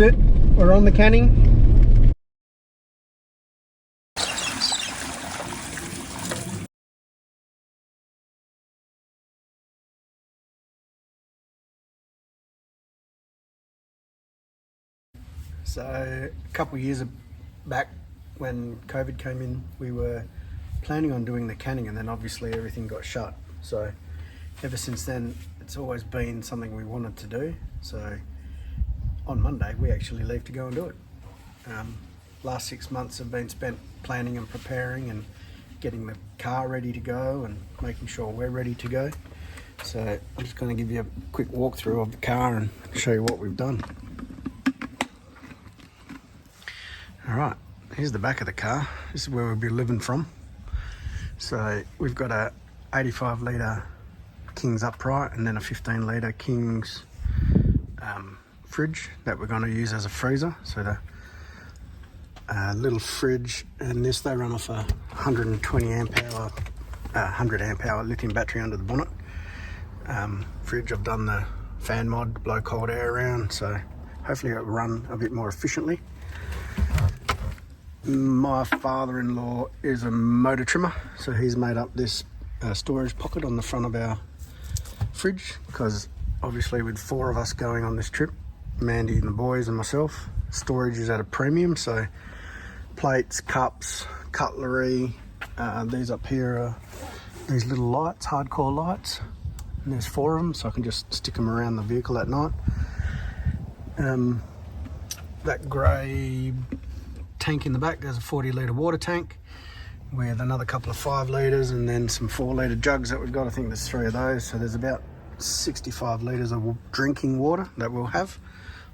it. We're on the canning. So a couple of years back when COVID came in, we were planning on doing the canning, and then obviously everything got shut. So ever since then, it's always been something we wanted to do. So on Monday, we actually leave to go and do it. Last 6 months have been spent planning and preparing and getting the car ready to go and making sure we're ready to go. So I'm just going to give you a quick walkthrough of the car and show you what we've done. All right, here's the back of the car. This is where we'll be living from. So we've got a 85 litre King's upright and then a 15 litre King's fridge that we're going to use as a freezer. So the little fridge and this, they run off a 120 amp hour, 100 amp hour lithium battery under the bonnet. Fridge, I've done the fan mod to blow cold air around, so hopefully it'll run a bit more efficiently. My father-in-law is a motor trimmer, so he's made up this storage pocket on the front of our fridge, because obviously with 4 of us going on this trip, Mandy and the boys and myself, storage is at a premium. So plates, cups, cutlery, these up here are these little lights, hardcore lights, and there's 4 of them, so I can just stick them around the vehicle at night. That grey tank in the back, there's a 40 litre water tank with another couple of 5 litres and then some 4 litre jugs that we've got. I think there's 3 of those, so there's about 65 litres of drinking water that we'll have,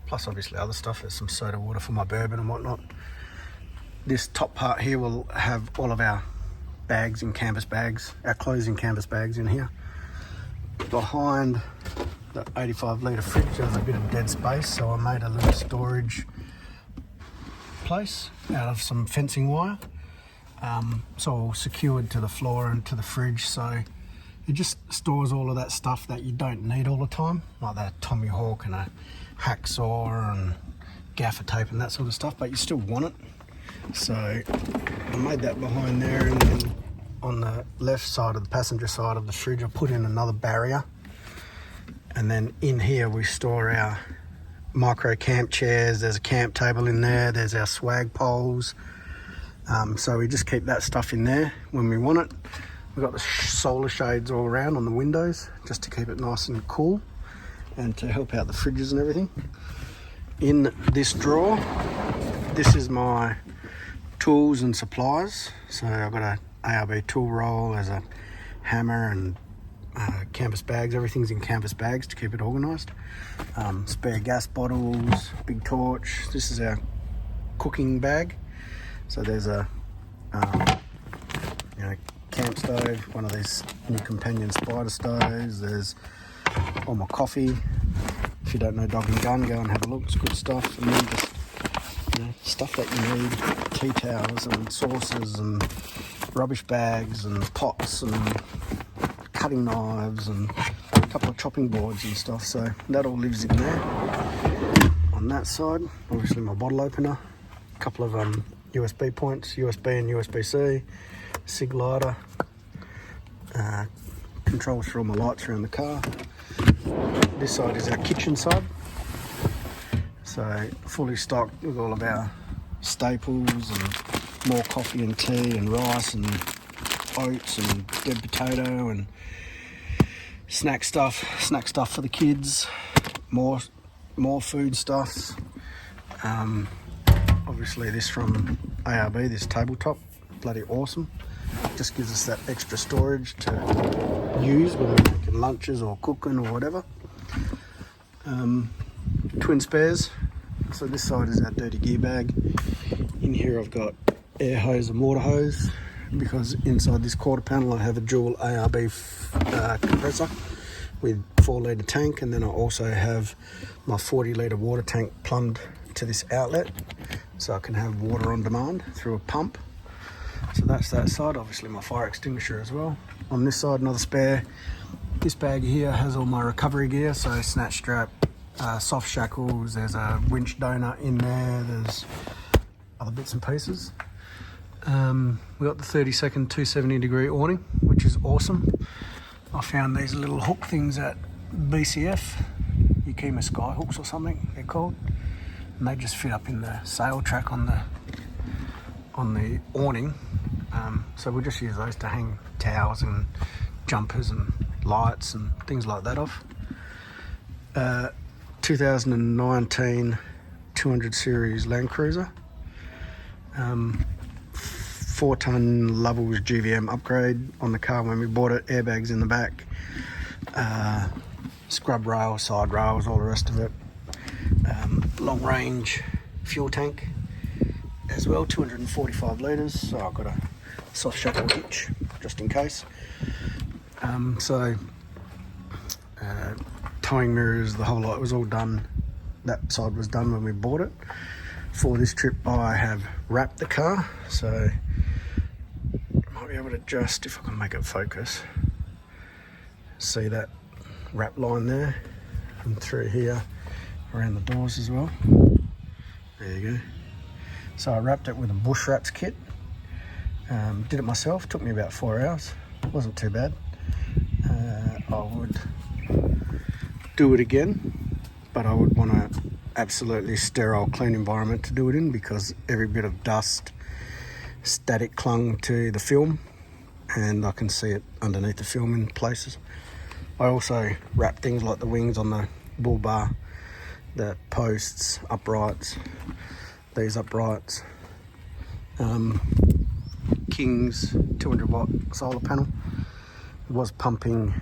plus obviously other stuff. There's some soda water for my bourbon and whatnot. This top part here will have all of our bags in canvas bags, our clothes in canvas bags in here. Behind the 85 litre fridge there's a bit of dead space, so I made a little storage place out of some fencing wire. It's all secured to the floor and to the fridge, so it just stores all of that stuff that you don't need all the time, like that Tommy Hawk and a hacksaw and gaffer tape and that sort of stuff, but you still want it. So I made that behind there, and then on the left side of the passenger side of the fridge I put in another barrier, and then in here we store our micro camp chairs. There's a camp table in there, there's our swag poles, so we just keep that stuff in there when we want it. We've got the solar shades all around on the windows just to keep it nice and cool and to help out the fridges and everything. In this drawer, this is my tools and supplies. So I've got a ARB tool roll, there's a hammer and canvas bags. Everything's in canvas bags to keep it organised. Spare gas bottles, big torch. This is our cooking bag. So there's a camp stove, one of these new companion spider stoves. There's all my coffee. If you don't know Dog and Gun, go and have a look. It's good stuff. And then just stuff that you need: tea towels and saucers and rubbish bags and pots and cutting knives and a couple of chopping boards and stuff. So that all lives in there. On that side, obviously my bottle opener, a couple of USB points, USB and USB-C, cig lighter, controls for all my lights around the car. This side is our kitchen side, so fully stocked with all of our staples and more coffee and tea and rice and oats and dead potato and snack stuff for the kids, more food stuffs. Obviously this from ARB, this tabletop, bloody awesome. Just gives us that extra storage to use when we're making lunches or cooking or whatever. Twin spares. So this side is our dirty gear bag. In here I've got air hose and water hose, because inside this quarter panel I have a dual ARB compressor with 4 litre tank, and then I also have my 40 litre water tank plumbed to this outlet, so I can have water on demand through a pump. So that's that side. Obviously my fire extinguisher as well. On this side, another spare. This bag here has all my recovery gear, so snatch strap, soft shackles, there's a winch donut in there, there's other bits and pieces. We got the 30-second 270-degree awning, which is awesome. I found these little hook things at BCF, Yakima Sky Hooks or something they're called, and they just fit up in the sail track on the awning. So we'll just use those to hang towels and jumpers and lights and things like that off. 2019 200 series Land Cruiser. 4-ton Lovells GVM upgrade on the car when we bought it. Airbags in the back, scrub rails, side rails, all the rest of it. Long range fuel tank as well, 245 litres. So I've got a soft shackle hitch just in case. Towing mirrors, the whole lot was all done. That side was done when we bought it. For this trip I have wrapped the car, so might be able to just, if I can make it focus, see that wrap line there, and through here around the doors as well. There you go. So I wrapped it with a bush wraps kit. Did it myself, took me about 4 hours. Wasn't too bad. I would do it again, but I would want a absolutely sterile, clean environment to do it in, because every bit of dust, static clung to the film, and I can see it underneath the film in places. I also wrap things like the wings on the bull bar, the posts, uprights, these uprights, King's 200 watt solar panel. It was pumping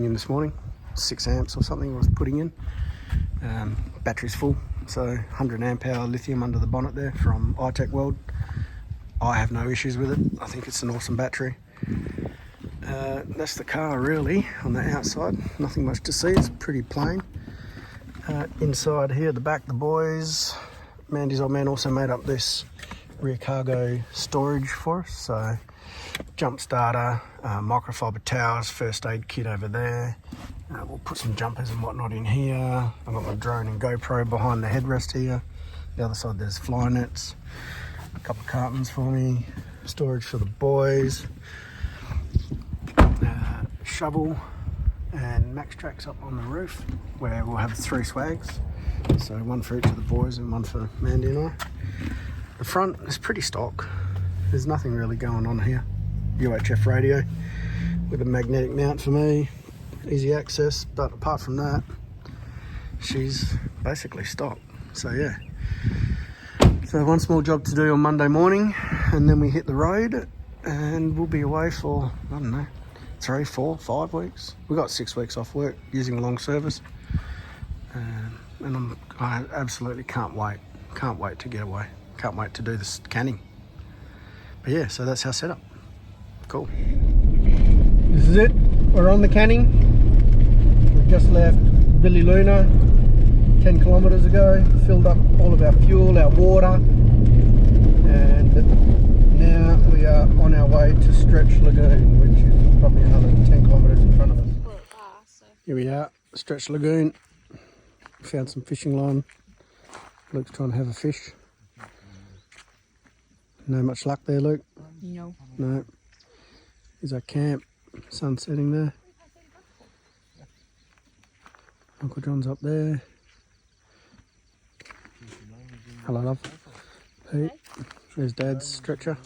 in this morning, 6 amps or something I was putting in. Battery's full, so 100 amp hour lithium under the bonnet there from iTech World. I have no issues with it. I think it's an awesome battery. That's the car really on the outside. Nothing much to see, it's pretty plain. Inside here, the back, the boys, Mandy's old man also made up this rear cargo storage for us. So jump starter, microfiber towels, first aid kit over there. We'll put some jumpers and whatnot in here. I've got my drone and GoPro behind the headrest here. The other side there's fly nets, a couple of cartons for me, storage for the boys, shovel and max tracks up on the roof where we'll have 3 swags. So one for each of the boys and one for Mandy and I. The front is pretty stock. There's nothing really going on here. UHF radio with a magnetic mount for me, easy access, but apart from that, she's basically stock. So yeah. So one small job to do on Monday morning, and then we hit the road and we'll be away for, I don't know, 3, 4, 5 weeks. We got 6 weeks off work using a long service. And I absolutely can't wait to get away. Can't wait to do this canning. But yeah, so that's our setup. Cool. This is it. We're on the canning. We've just left Billy Luna 10 kilometres ago. Filled up all of our fuel, our water. And now we are on our way to Stretch Lagoon, which is probably another 10 kilometres in front of us. Here we are, Stretch Lagoon. Found some fishing line. Luke's trying to have a fish. No much luck there, Luke? No. No. Here's our camp. Sun setting there. Uncle John's up there. Hello, love. Pete. There's Dad's stretcher.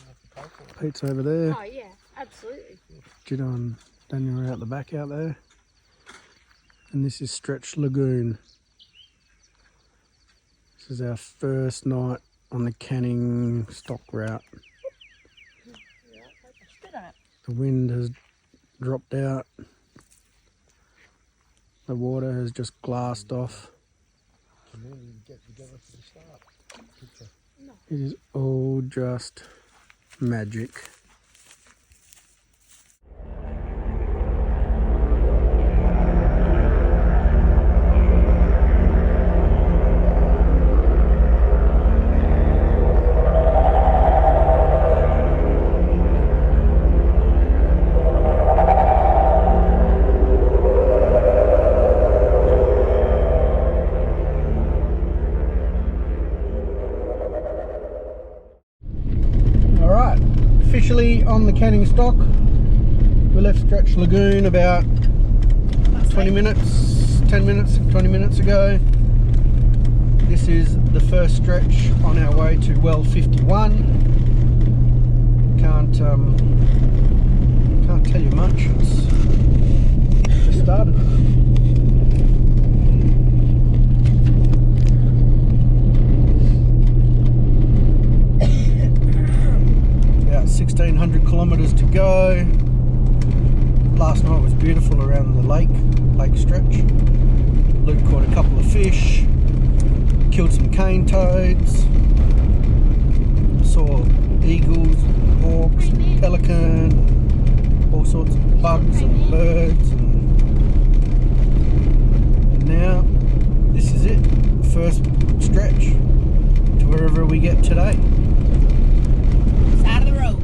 Pete's over there. Oh yeah, absolutely. Jiddo and Daniel are out the back out there. And this is Stretch Lagoon. This is our first night on the canning stock route. The wind has dropped out. The water has just glassed off. It is all just magic. on the canning stock. We left Stretch Lagoon about 20 minutes ago. This is the first stretch on our way to well 51. Can't tell you much. It's just started. About 1,600 kilometres to go. Last night was beautiful around the lake stretch. Luke caught a couple of fish, killed some cane toads, saw eagles, hawks, pelican, all sorts of bugs and birds, and now this is it, first stretch to wherever we get today. Side of the road.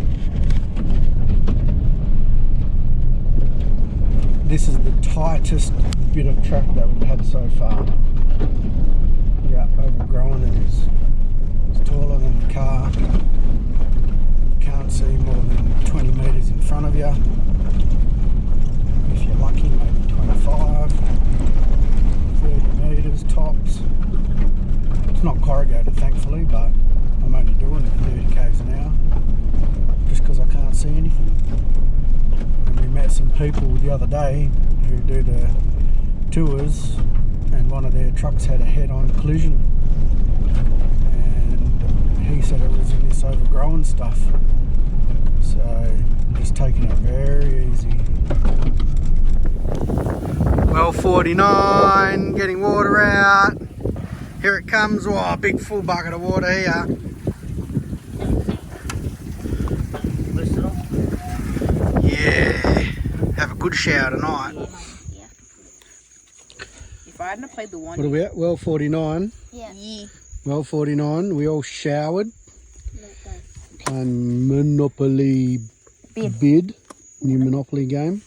This is the tightest bit of track that we've had so far. Yeah, overgrown. It is. It's taller than the car. You can't see more than 20 metres in front of you. If you're lucky, maybe 25, 30 metres tops. It's not corrugated, thankfully, but I'm only doing it 30 k's an hour just because I can't see anything. And we met some people the other day who do the tours, and one of their trucks had a head-on collision, and he said it was in this overgrown stuff, so just taking it very easy. Well 49, getting water out. Here it comes. Oh, big full bucket of water here. Yeah, have a good shower tonight. If I hadn't played the one. What are we at? Well 49. Yeah. Well 49. We all showered. Playing Monopoly Bid. New Monopoly game.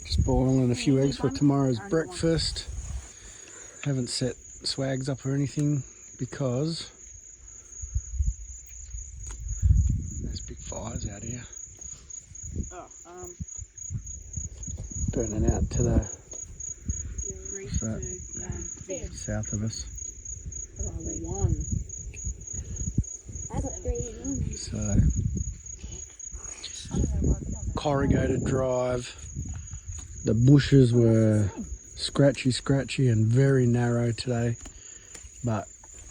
Just boiling a few eggs for tomorrow's breakfast. Haven't set swags up or anything because there's big fires out here. Burning out to the south of us. So corrugated drive. The bushes were scratchy and very narrow today, but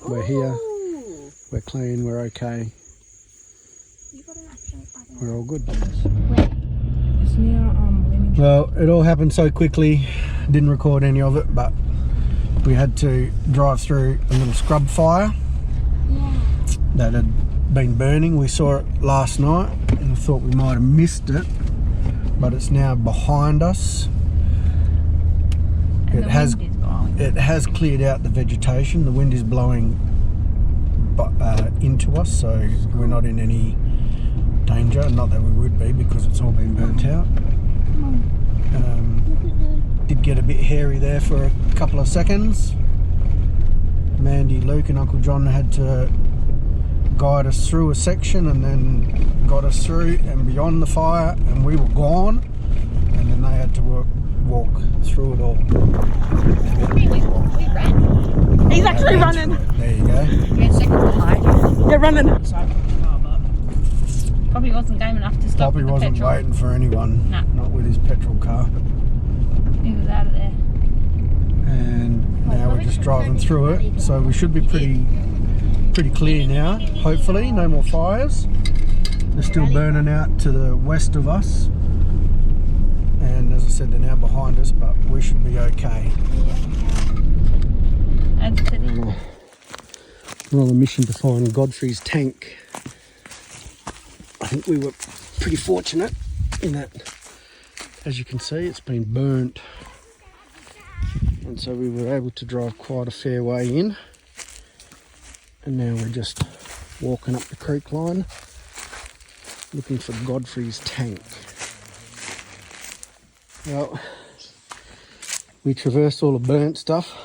we're here, we're clean, we're okay, we're all good. Well, it all happened so quickly, didn't record any of it, but we had to drive through a little scrub fire that had been burning. We saw it last night and thought we might have missed it, but it's now behind us. It has cleared out the vegetation. The wind is blowing into us, so we're not in any danger. Not that we would be because it's all been burnt out. Did get a bit hairy there for a couple of seconds. Mandy, Luke and Uncle John had to guide us through a section and then got us through and beyond the fire, and we were gone, and then they had to walk through it all. We ran. He's actually running. There you go. They're running. Probably wasn't game enough to stop. Poppy wasn't waiting for anyone. Nah. Not with his petrol car. He was out of there. And now we're just driving through it, so we should be pretty clear now, hopefully. No more fires. They're still burning out to the west of us, and as I said, they're now behind us, but we should be okay. We're on a mission to find Godfrey's tank. I think we were pretty fortunate in that, as you can see, it's been burnt, and so we were able to drive quite a fair way in, and now we're just walking up the creek line looking for Godfrey's tank. Well, we traversed all the burnt stuff.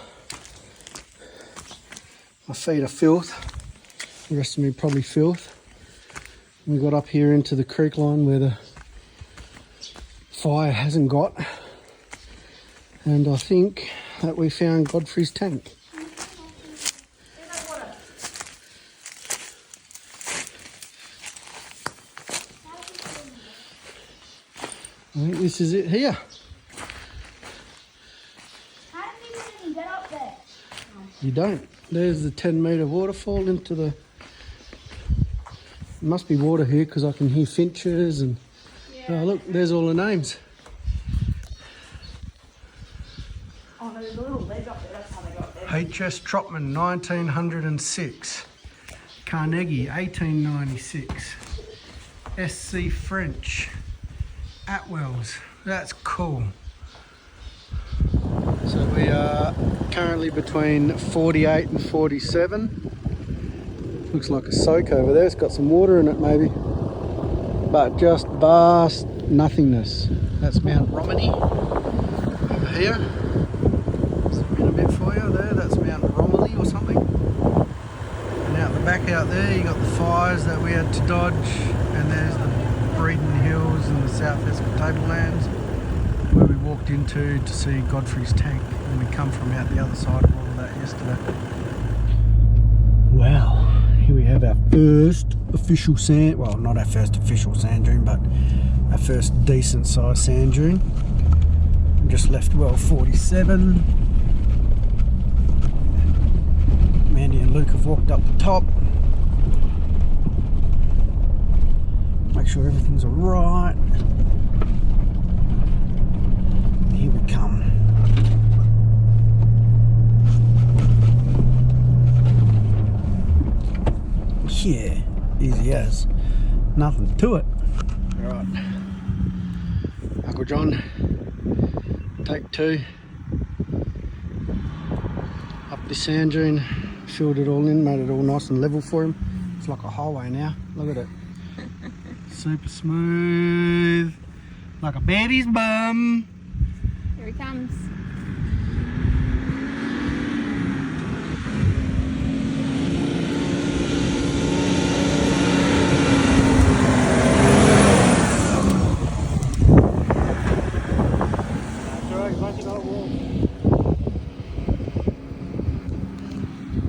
My feet are filth, the rest of me probably filth. We got up here into the creek line where the fire hasn't got, and I think that we found Godfrey's tank. I think this is it here. How do you get up there? You don't. There's the 10-metre waterfall into the... Must be water here because I can hear finches and... Yeah. Oh look, there's all the names. Oh, there's a little ledge up there. That's how they got there. H.S. Trotman, 1906. Carnegie, 1896. S.C. French. Atwells. That's cool. So we are currently between 48 and 47. Looks like a soak over there. It's got some water in it maybe. But just vast nothingness. That's Mount Romney over here. Zoom in a bit for you there. That's Mount Romney or something. And out the back out there you got the fires that we had to dodge, and there's the Breeden Hills and the southwest tablelands where we walked into to see Godfrey's tank, and we come from out the other side of all of that yesterday. Wow, here we have our first official sand, well not our first official sand dune, but our first decent sized sand dune. We just left well 47. Mandy and Luke have walked up the top. Make sure everything's alright. Here we come. Yeah, easy as. Nothing to it. Alright. Uncle John, take 2. Up the sand dune, filled it all in, made it all nice and level for him. It's like a highway now. Look at it. Super smooth, like a baby's bum. Here he comes.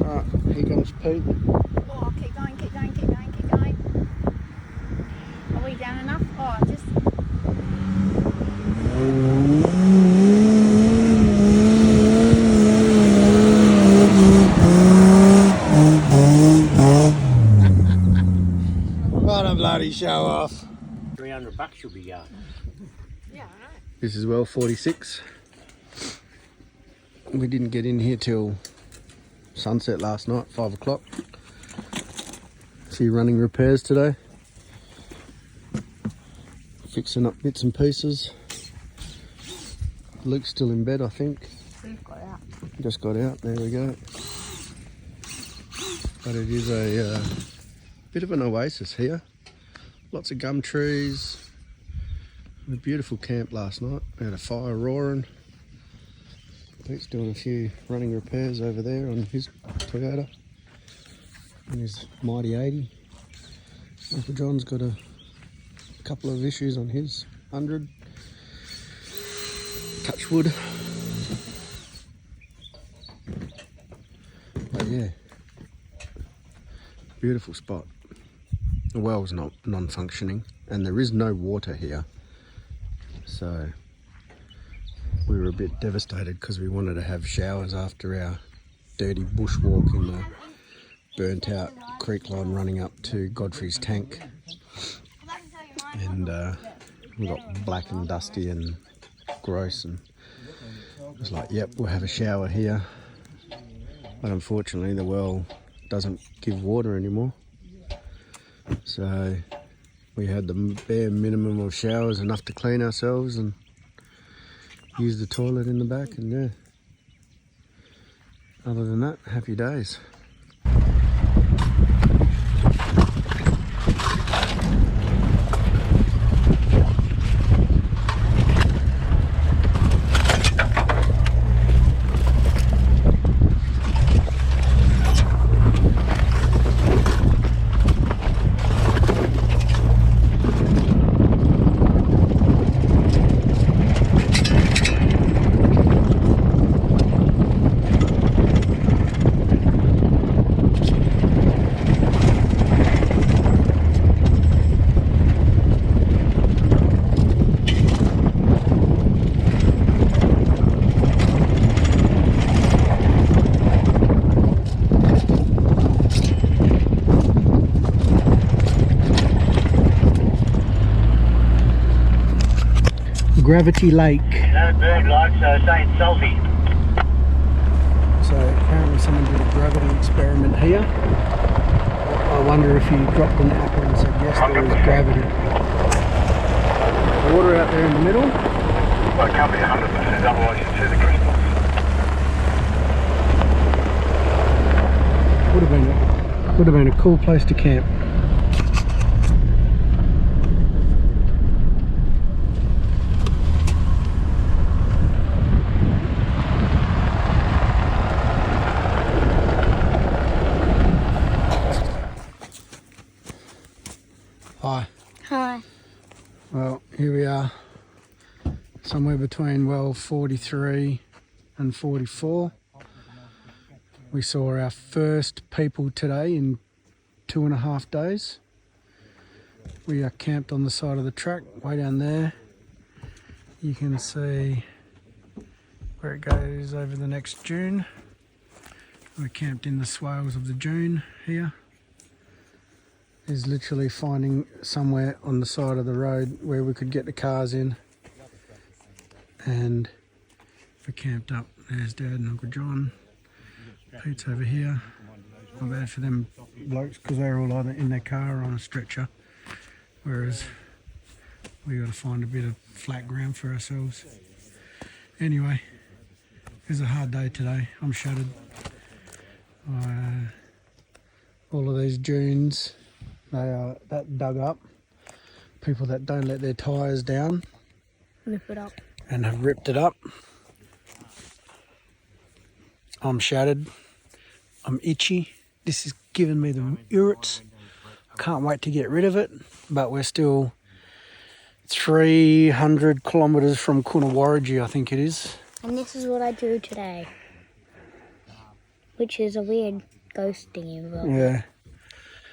Alright, here comes Pete. Oh, keep going, keep going, keep going, keep going. Are we down enough? Oh, just... What a bloody show off. $300 you'll be going. Yeah, I know. This is well 46. We didn't get in here till sunset last night, 5 o'clock. See running repairs today. Fixing up bits and pieces. Luke's still in bed, I think. We've got out. Just got out, there we go. But it is a bit of an oasis here. Lots of gum trees. A beautiful camp last night. We had a fire roaring. Pete's doing a few running repairs over there on his Toyota and his Mighty 80. Uncle John's got a couple of issues on his 100. Touch wood. But yeah, beautiful spot. The well's not non-functioning and there is no water here, so we were a bit devastated because we wanted to have showers after our dirty bushwalk in the burnt out creek line running up to Godfrey's tank, and we got black and dusty and gross, and it was like, yep, we'll have a shower here. But unfortunately the well doesn't give water anymore, so we had the bare minimum of showers, enough to clean ourselves and use the toilet in the back, and yeah, other than that, happy days. Gravity Lake. No bird like, so saying salty. So apparently someone did a gravity experiment here. I wonder if you dropped an apple and said yes, there is gravity. Water out there in the middle. Well, it can't be 100%, otherwise you'd see the crystals. Would have been a cool place to camp. Hi. Hi. Well, here we are, somewhere between well 43 and 44. We saw our first people today in 2.5 days. We are camped on the side of the track, way down there. You can see where it goes over the next dune. We're camped in the swales of the dune here. Is literally finding somewhere on the side of the road where we could get the cars in. And we're camped up. There's Dad and Uncle John. Pete's over here. Not bad for them blokes because they're all either in their car or on a stretcher. Whereas we got to find a bit of flat ground for ourselves. Anyway, it was a hard day today. I'm shattered. All of these dunes, they are that dug up. People that don't let their tyres down. Rip it up. And have ripped it up. I'm shattered. I'm itchy. This is giving me the irrits. I can't wait to get rid of it, but we're still 300 kilometres from Kunawarritji, I think it is. And this is what I drew today, which is a weird ghost thingy as well. Yeah.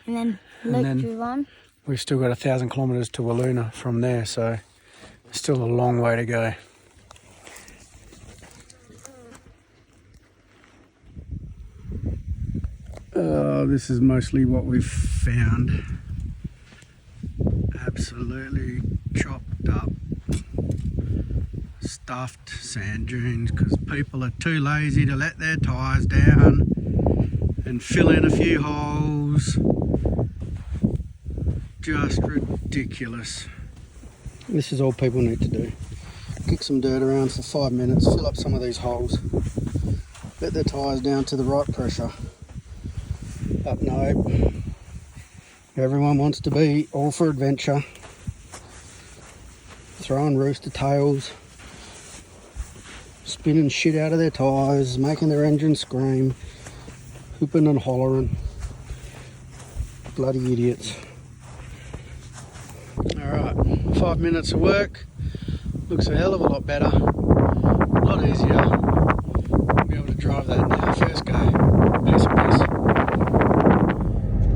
And then Luke drew one. We've still got 1,000 kilometres to Walloona from there, so still a long way to go. This is mostly what we've found. Absolutely chopped up, stuffed sand dunes because people are too lazy to let their tyres down and fill in a few holes. Just ridiculous. This is all people need to do. Kick some dirt around for 5 minutes, fill up some of these holes, let their tyres down to the right pressure. But no, everyone wants to be all for adventure, throwing rooster tails, spinning shit out of their tyres, making their engine scream, hooping and hollering. Bloody idiots. Alright, 5 minutes of work, looks a hell of a lot better, a lot easier. I'll be able to drive that now. First go, piece of piece.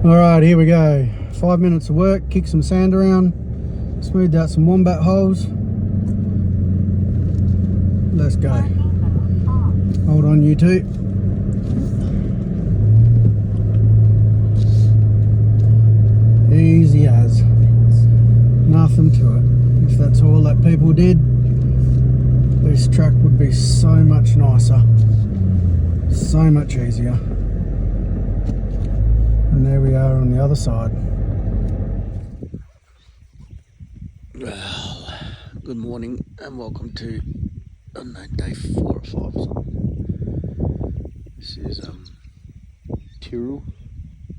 Alright, here we go. 5 minutes of work, kick some sand around, smoothed out some wombat holes. Let's go. Hold on, you two. Easy as. Nothing to it. If that's all that people did, this track would be so much nicer, so much easier. And there we are on the other side. Well, good morning and welcome to, I don't know, day 4 or 5 or something. This is Tiru,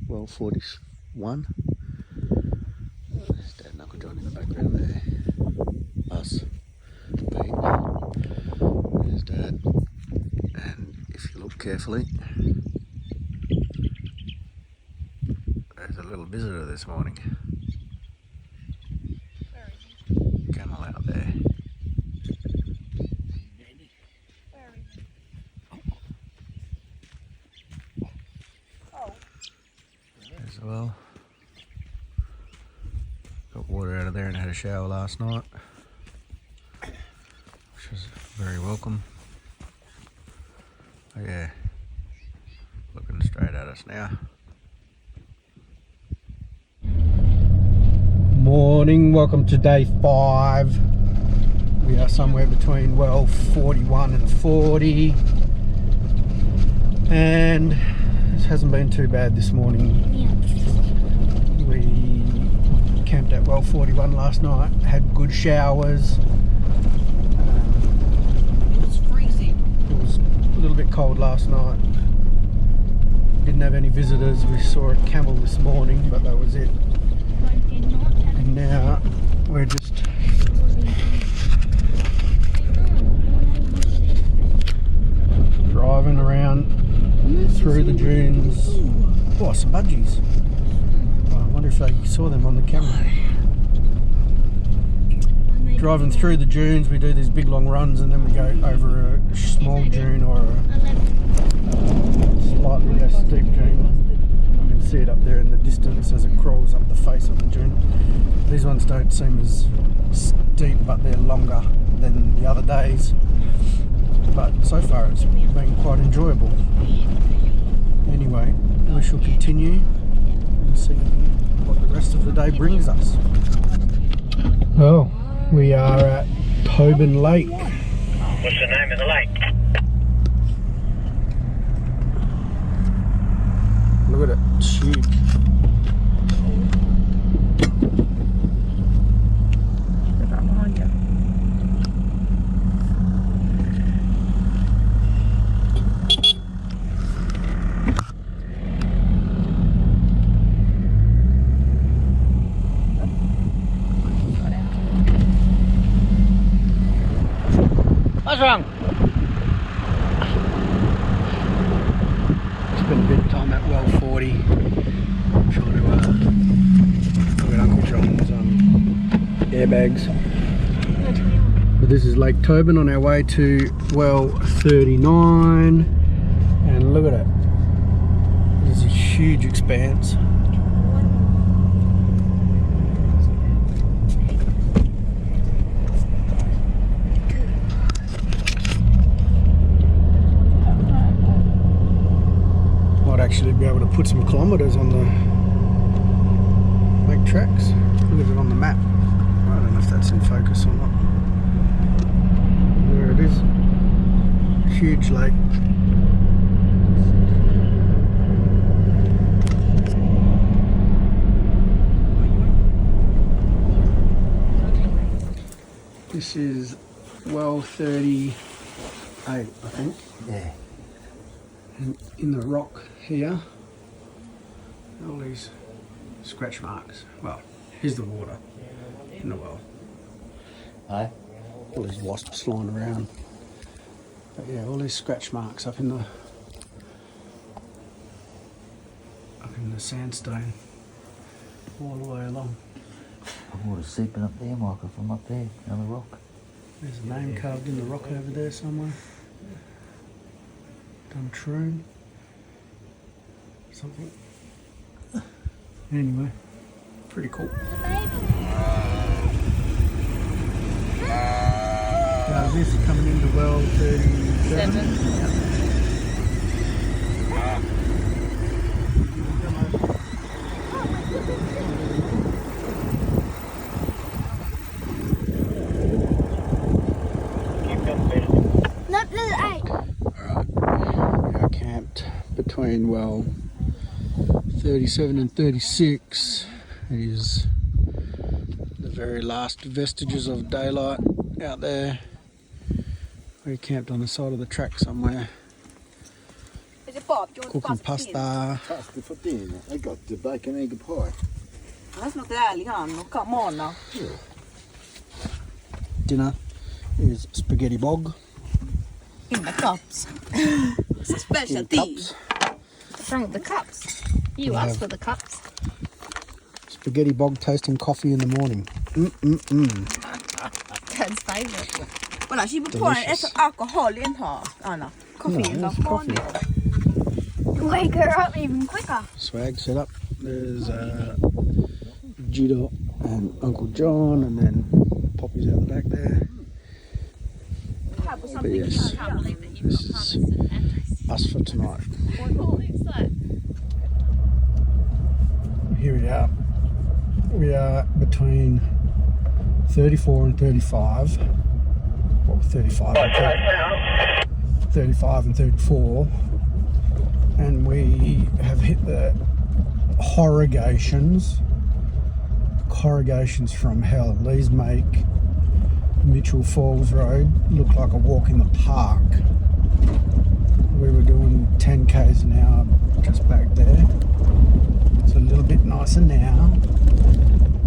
well 41. There's Dad and Uncle John in the background there. Us, Pete, there's Dad. And if you look carefully, there's a little visitor this morning. Camel out there. As well. Got water out of there and had a shower last night, which was very welcome. Oh yeah, looking straight at us now. Morning, welcome to day 5. We are somewhere between well 41 and 40, and it hasn't been too bad this morning. We camped at well 41 last night, had good showers. It was freezing. It was a little bit cold last night. Didn't have any visitors. We saw a camel this morning, but that was it. And now we're just driving around through the dunes. Oh, some budgies. Oh, I wonder if they saw them on the camera. Driving through the dunes, we do these big long runs and then we go over a small dune or a slightly less steep dune. You can see it up there in the distance as it crawls up the face of the dune. These ones don't seem as steep, but they're longer than the other days. But so far it's been quite enjoyable. Anyway, we shall continue and see what the rest of the day brings us. Well, we are at Tobin Lake. What's the name of the lake? Look at it, it's huge. What's wrong? Spent a bit of time at well 40. Trying to look at Uncle John's airbags. But this is Lake Tobin on our way to well 39. And look at it. There's a huge expanse. Actually be able to put some kilometres on the lake tracks. Look at it on the map. I don't know if that's in focus or not. There it is. Huge lake. This is well 38, I think. Yeah. And in the rock here, all these scratch marks. Well, here's the water in the well. Aye. All these wasps flying around. But yeah, all these scratch marks up in the sandstone all the way along. Water's seeping up there, Michael, from up there on the rock. There's a name carved in the rock over there somewhere. Duntroon. Something. Anyway, pretty cool. Now this coming into well 37. Between well 37 and 36 is the very last vestiges of daylight out there. We camped on the side of the track somewhere, cooking pasta. Pasta for dinner. I got the bacon egg pie. That's not ärlig han. Come on now. Dinner is spaghetti bog. In the cups. It's a specialty. Cups. What's wrong with the cups? You Yeah. asked for the cups. Spaghetti bog toast and coffee in the morning. Dad's favourite. Well, she put Delicious. alcohol in her, Anna. Coffee in the it's coffee. morning. Wake her up even quicker. Swag set up. There's Judo and Uncle John, and then Poppy's out the back there. But yes, this is us for tonight. Here we are. We are between 34 and 35. well, 35 and 34, and we have hit the corrugations from hell. These make Mitchell Falls Road look like a walk in the park. We were doing 10 k's an hour just back there. It's a little bit nicer now,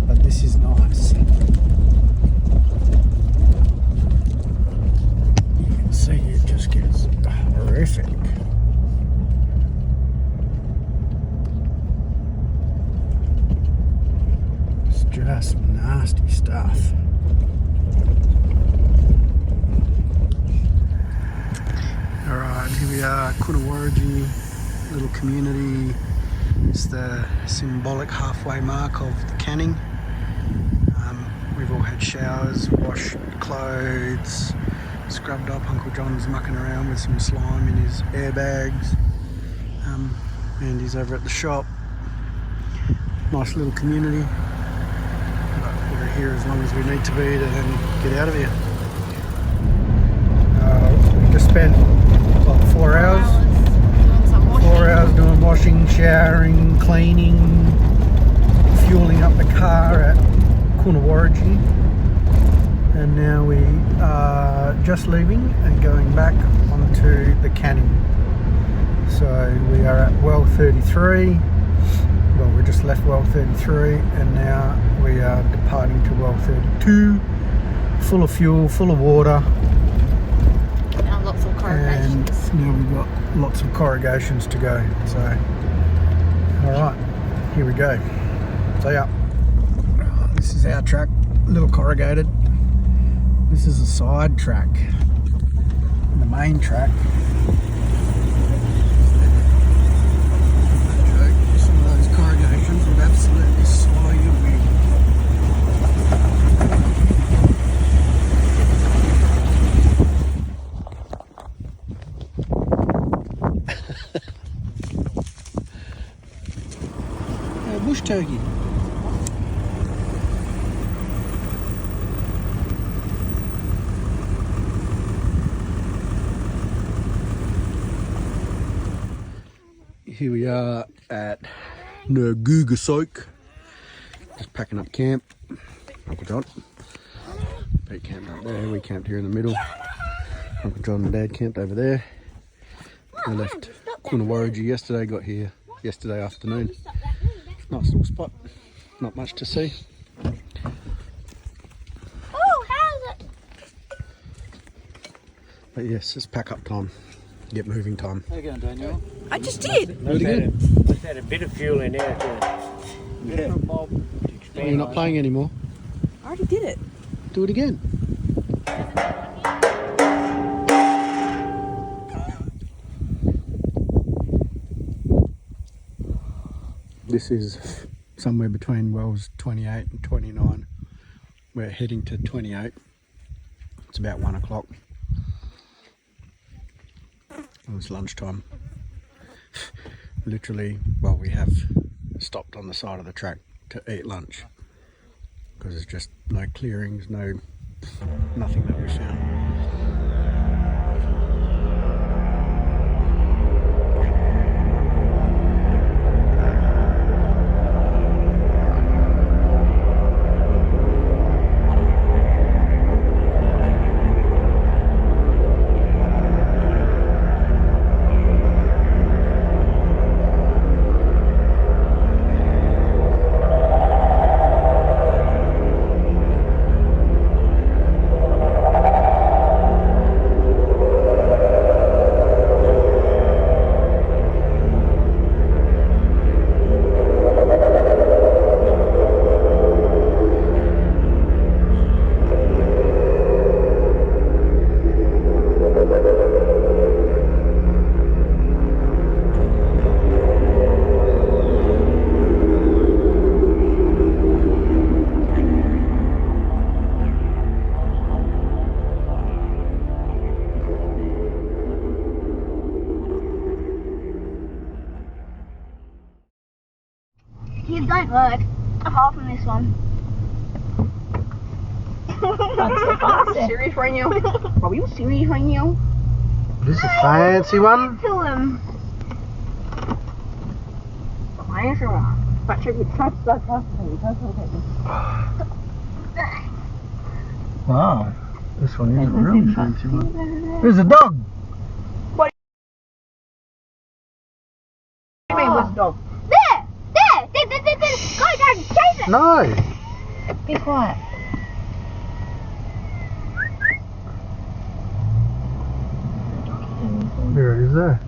but this is nice. You can see it just gets horrific. It's just nasty stuff. Alright, here we are, Kunawarritji, little community. It's the symbolic halfway mark of the canning. We've all had showers, washed clothes, scrubbed up. Uncle John's mucking around with some slime in his airbags. And he's over at the shop. Nice little community. But we're here as long as we need to be to then get out of here. We just spent, what, 4 hours? 4 hours doing washing, showering, cleaning, fueling up the car at Kunawarritji, and now we are just leaving and going back onto the canning. So we are at well 33. Well, we just left well 33 and now we are departing to well 32, full of fuel, full of water. Now lots of corrugations. And now we've got lots of corrugations to go. So, alright, here we go. See ya. This is our track, a little corrugated. This is a side track. The main track. Some of those corrugations would absolutely swallow your wig. Bush turkey. Here we are at Kunawarritji, just packing up camp. Uncle John, Pete camped up there, we camped here in the middle. Uncle John and Dad camped over there. I left Kunawarritji yesterday, got here yesterday afternoon. Nice little spot, not much to see. Oh, how's it? But yes, it's pack up time, get moving time. How you going, Daniel? I just did. Really good. Let's add a bit of fuel in there to Yeah. Oh, you're not playing anymore? I already did it. Do it again. This is somewhere between wells 28 and 29. We're heading to 28. It's about 1 o'clock. It's lunchtime. Literally, well, we have stopped on the side of the track to eat lunch because there's just no clearings, nothing that we found. Kids don't work, apart from this one. Serious right now? Are you serious right now? This is a fancy one. To him. Fancy one. But check it. Touch. Wow. This one is a really fancy one. There's a dog. What do you mean with the dog? There! Go, Dad, chase it! No. Be quiet. There it is there.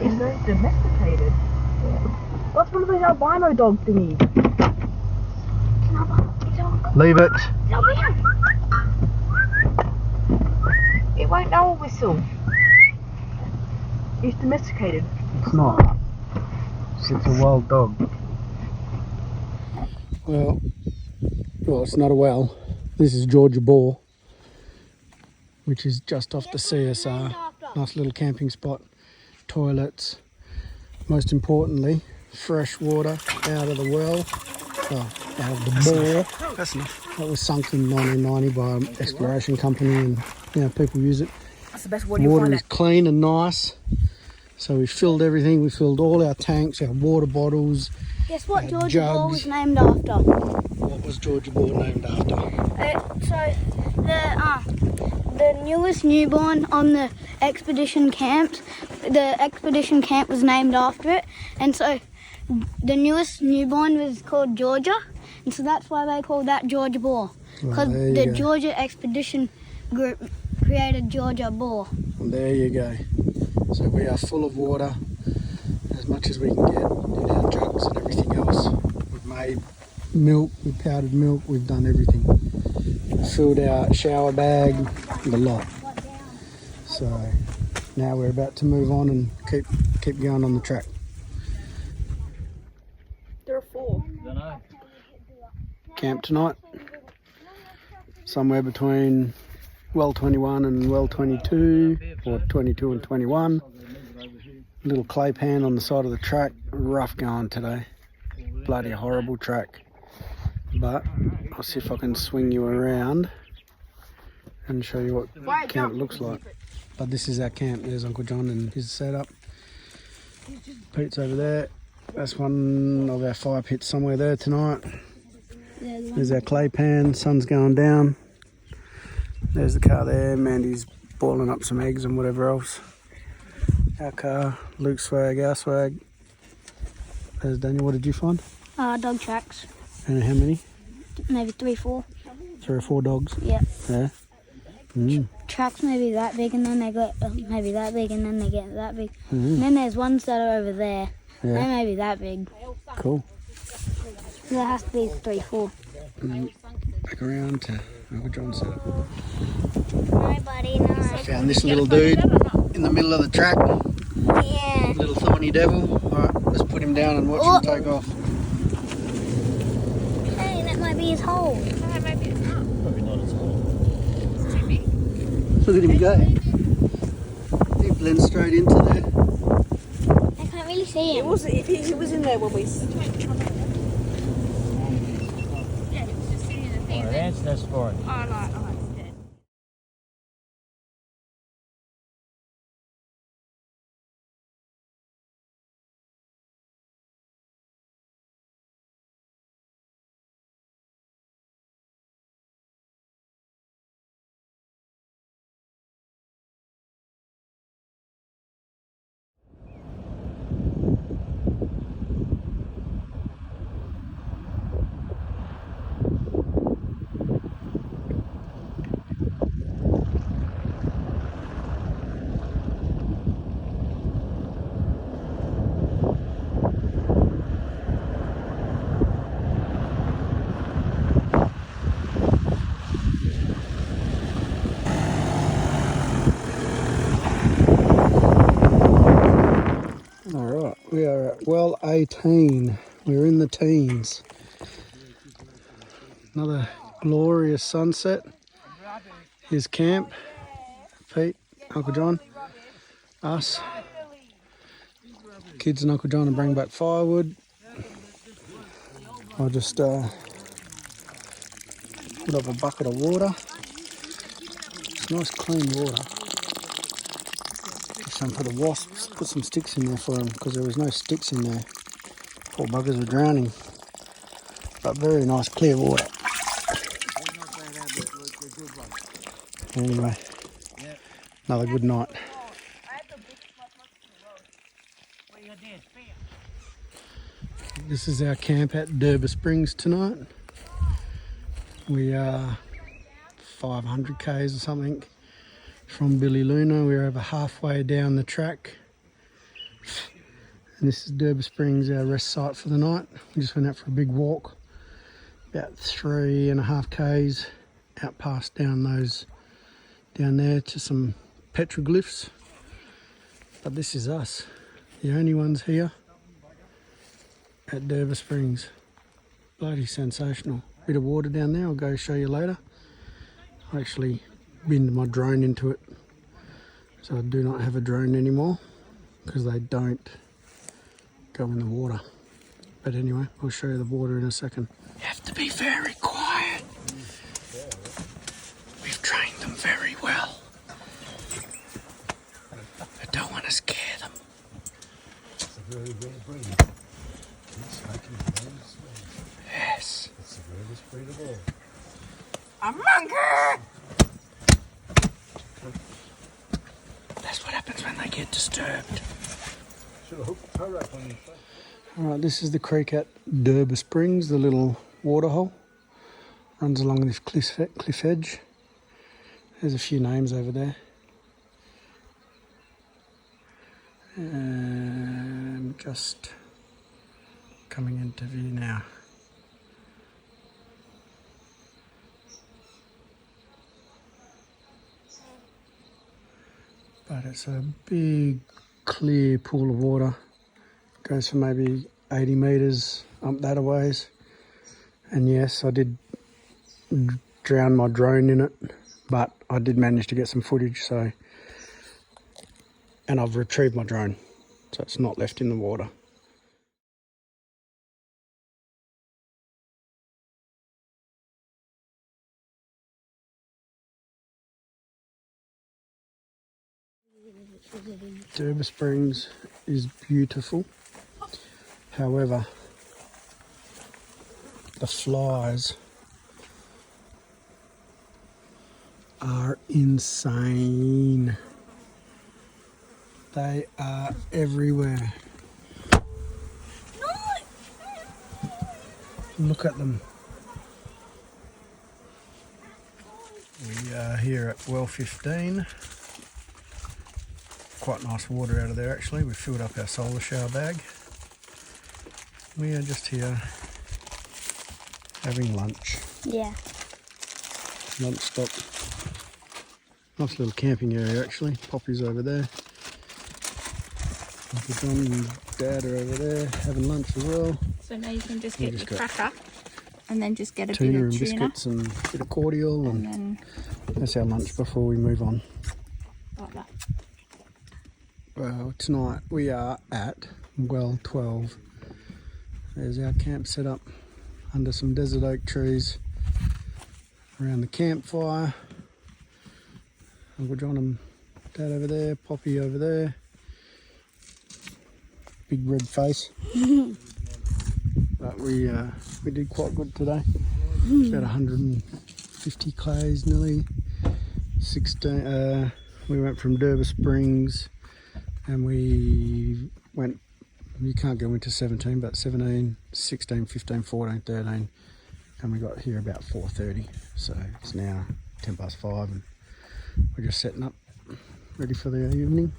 It's very domesticated. What's one of those albino dog thingies? Leave it. It won't know a whistle. It's domesticated. It's not. It's a wild dog. Well, it's not a well. This is Georgia Boar, which is just off the CSR. Nice little camping spot. Toilets. Most importantly, fresh water out of the well. Well, out of the bore. That's enough. That was sunk in 1990 by an exploration company, and people use it. That's the best water you'll Water find is clean and nice. So we filled everything. We filled all our tanks, our water bottles. Guess what our Georgia Boar jugs. was named after? What was Georgia Boar named after? The newest newborn on the expedition camp was named after it, and so the newest newborn was called Georgia, and so that's why they call that Georgia Boar, because the Georgia expedition group created Georgia Boar. Well, there you go. So we are full of water, as much as we can get in our jugs and everything else. We've made milk, we've powdered milk, we've done everything. Filled our shower bag, the lot. So now we're about to move on and keep going on the track. There are 4. Camp tonight, somewhere between well 21 and well 22, or 22 and 21. Little clay pan on the side of the track. Rough going today. Bloody horrible track. But I'll see if I can swing you around and show you what camp looks like. But this is our camp. There's Uncle John and his setup. Pete's over there. That's one of our fire pits somewhere there tonight. There's our clay pan. Sun's going down. There's the car there. Mandy's boiling up some eggs and whatever else. Our car, Luke's swag, our swag. There's Daniel. What did you find? Dog tracks, And how many? maybe 3, 4. 3 or 4 dogs. Yeah. Yeah. Tracks maybe that big, and then they get maybe that big, and then they get that big. Mm. And then there's ones that are over there. Yeah. They're maybe that big. Cool. There has to be 3, 4. And then back around to Uncle John's setup. Hi, buddy. Nice. I found this little dude in the middle of the track. Yeah. Little thorny devil. Alright, let's put him down and watch him take off. Hey, that might be his hole. Probably not as hard. Look at him go. He blends straight into there. I can't really see him. He was in there when we... Alright, answer this for it. Alright, we are at well 18. We're in the teens. Another glorious sunset. Here's camp. Pete, Uncle John, us. Kids and Uncle John and bring back firewood. I'll just put up a bucket of water. It's nice clean water. Give some for the wasps. Put some sticks in there for them because there was no sticks in there. Poor buggers were drowning. But very nice clear water. Anyway, another good night. This is our camp at Derby Springs tonight. We are 500 k's or something from Billy Luna. We're over halfway down the track. And this is Derby Springs, our rest site for the night. We just went out for a big walk, about 3.5 k's out past down there to some petroglyphs. But this is us, the only ones here at Derby Springs. Bloody sensational. Bit of water down there, I'll go show you later. I actually binned my drone into it, so I do not have a drone anymore because they don't go in the water. But anyway, I'll show you the water in a second. You have to be very quiet. We've trained them very well. I don't want to scare them. Yes. It's the weirdest breed of all. A monkey! That's what happens when they get disturbed. Should have hooked the toe wrap on your face. Alright, this is the creek at Derby Springs, the little water hole. Runs along this cliff edge. There's a few names over there. And just coming into view now. But it's a big clear pool of water. Goes for maybe 80 metres up that a ways. And yes, I did drown my drone in it, but I did manage to get some footage, so, and I've retrieved my drone, so it's not left in the water. Derby Springs is beautiful. However, the flies are insane. They are everywhere. Look at them. We are here at well 15. Quite nice water out of there actually. We filled up our solar shower bag. We are just here having lunch. Yeah. Lunch stop. Nice little camping area actually. Poppy's over there. Uncle John and Dad are over there having lunch as well. So now you can just We get just your got cracker and then just get a Tuna bit and of tuna. biscuits and a bit of cordial, And and then that's our lunch before we move on. like that. Well, tonight we are at well 12. There's our camp set up under some desert oak trees around the campfire. Uncle John and Dad over there, Poppy over there. Big red face. But we did quite good today. About 150 k's nearly. 16. We went from Derby Springs, and we went. You can't go into 17, but 17, 16, 15, 14, 13, and we got here about 4:30. So it's now 5:10, and we're just setting up, ready for the evening.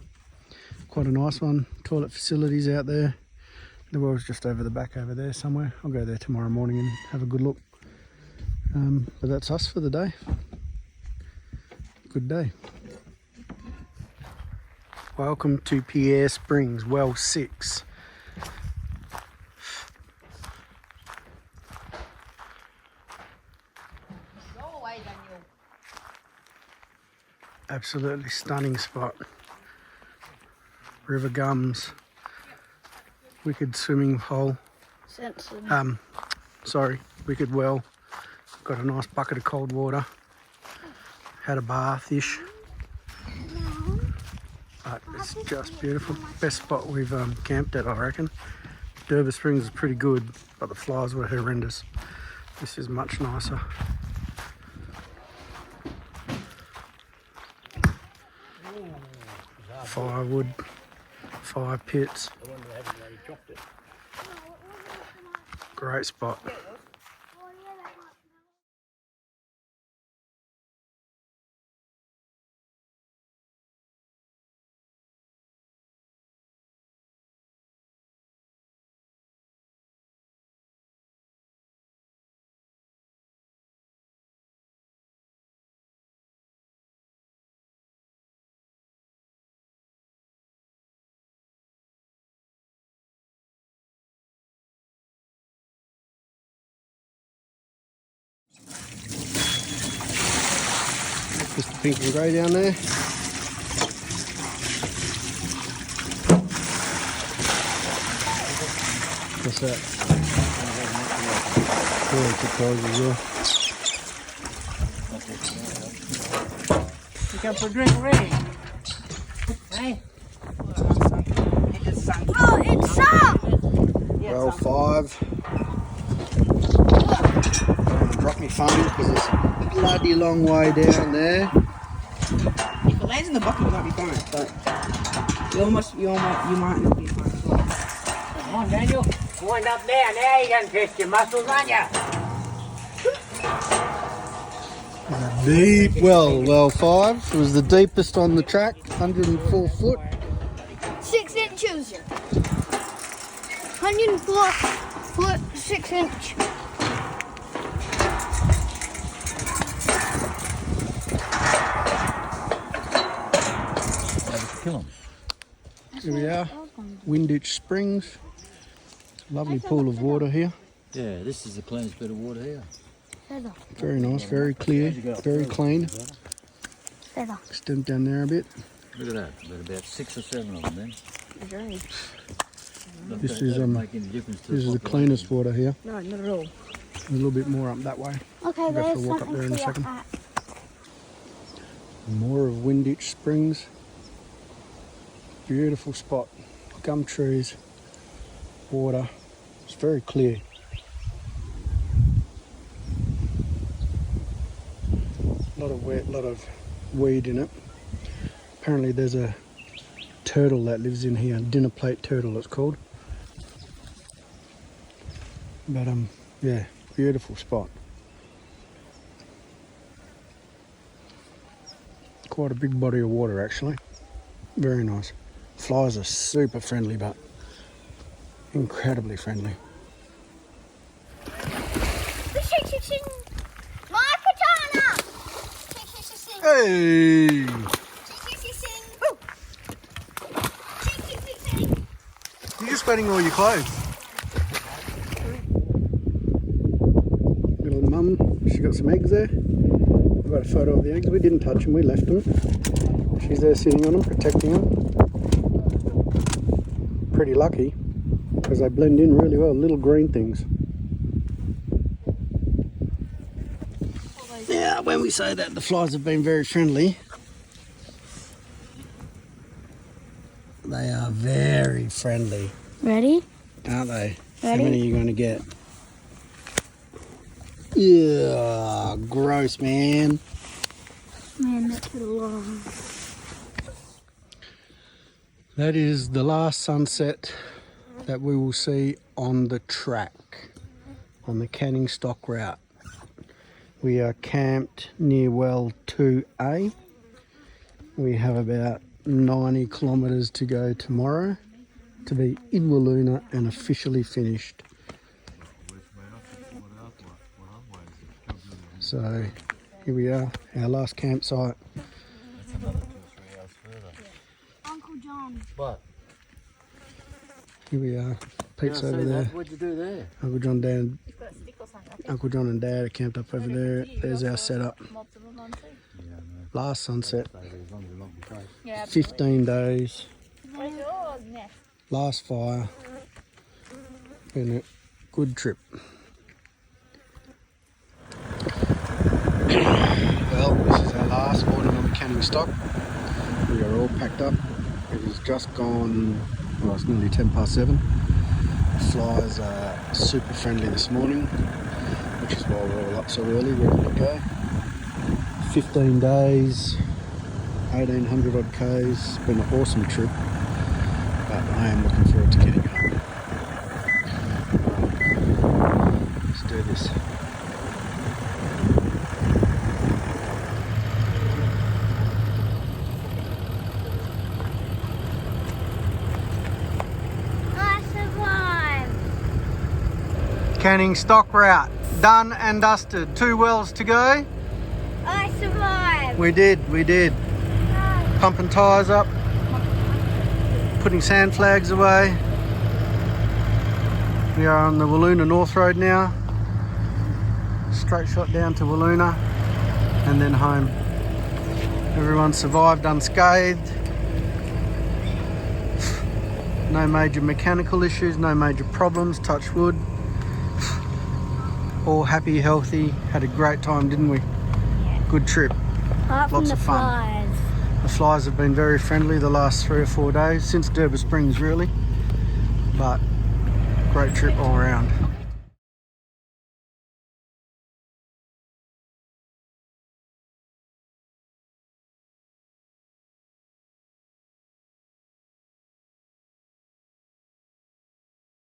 Quite a nice one. Toilet facilities out there. The well's just over the back over there somewhere. I'll go there tomorrow morning and have a good look. But that's us for the day. Good day. Welcome to Pierre Springs, well 6. Absolutely stunning spot. River gums. Wicked swimming hole. Sensible. Wicked well. Got a nice bucket of cold water. Had a bath-ish. But it's just beautiful. Best spot we've camped at, I reckon. Derby Springs is pretty good, but the flies were horrendous. This is much nicer. Firewood, fire pits. Great spot. Mr. Pink and Grey down there. What's that? Yeah, surprise as well. You come for a drink already? Hey? Oh, it's up! Well, 5. Drop me phone because it's a bloody long way down there. If it lands in the bucket, you might be fine, but you might not be fine. Come on, Daniel. Wind up there. Now you can test your muscles, aren't you? Deep well 5. It was the deepest on the track, 104 foot. 6 inches. 104 foot, 6 inch. Kill them. Here we are, Winditch Springs. Lovely pool of water here. Yeah, this is the cleanest bit of water here. Feather. Very nice, very clear, very clean. Feather. Extend down there a bit. Look at that. There's about 6 or 7 of them then. This is make any difference to this is the cleanest water here. No, not at all. A little bit more up that way. Okay, We'll go for there's a walk up something there in a for second. your hat. More of Winditch Springs. Beautiful spot. Gum trees, water. It's very clear. A lot of wet, lot of weed in it. Apparently there's a turtle that lives in here, dinner plate turtle it's called. But yeah, beautiful spot. Quite a big body of water actually. Very nice. Flies are super friendly, but incredibly friendly. My katana! Hey! You're just wetting all your clothes. Little mum, she got some eggs there. We've got a photo of the eggs. We didn't touch them, we left them. She's there sitting on them, protecting them. Pretty lucky because they blend in really well, little green things. Now, when we say that the flies have been very friendly, they are very friendly, Ready? aren't they? How Ready? many are you going to get? Yeah, gross, man. Man, that's a long. That is the last sunset that we will see on the track, on the Canning Stock route. We are camped near well 2A. We have about 90 kilometres to go tomorrow to be in Walloona and officially finished. So here we are, our last campsite. That's another 2 or 3 hours further. Uncle John. What? Here we are, Pete's over there. What'd you do there? Uncle John, Dad, Uncle John and Dad are camped up over there. There's our setup. Last sunset, 15 days. Last fire. Been a good trip. Well, this is our last morning on the Canning stock. We are all packed up. It has just gone, well, it's nearly 7:10. The flies are super friendly this morning, which is why we're all up so early, ready to go. 15 days, 1800 odd Ks. It's been an awesome trip, but I am looking forward to getting home. Let's do this. I survived. Canning stock route, done and dusted. 2 wells to go. I survived. We did. Pumping tyres up, putting sand flags away. We are on the Wiluna North Road now. Straight shot down to Wiluna and then home. Everyone survived unscathed. No major mechanical issues, no major problems, touch wood. All happy, healthy, had a great time, didn't we? Yeah. Good trip. Apart from Lots the of fun. flies. The flies have been very friendly the last 3 or 4 days, since Durban Springs really. But great trip all around.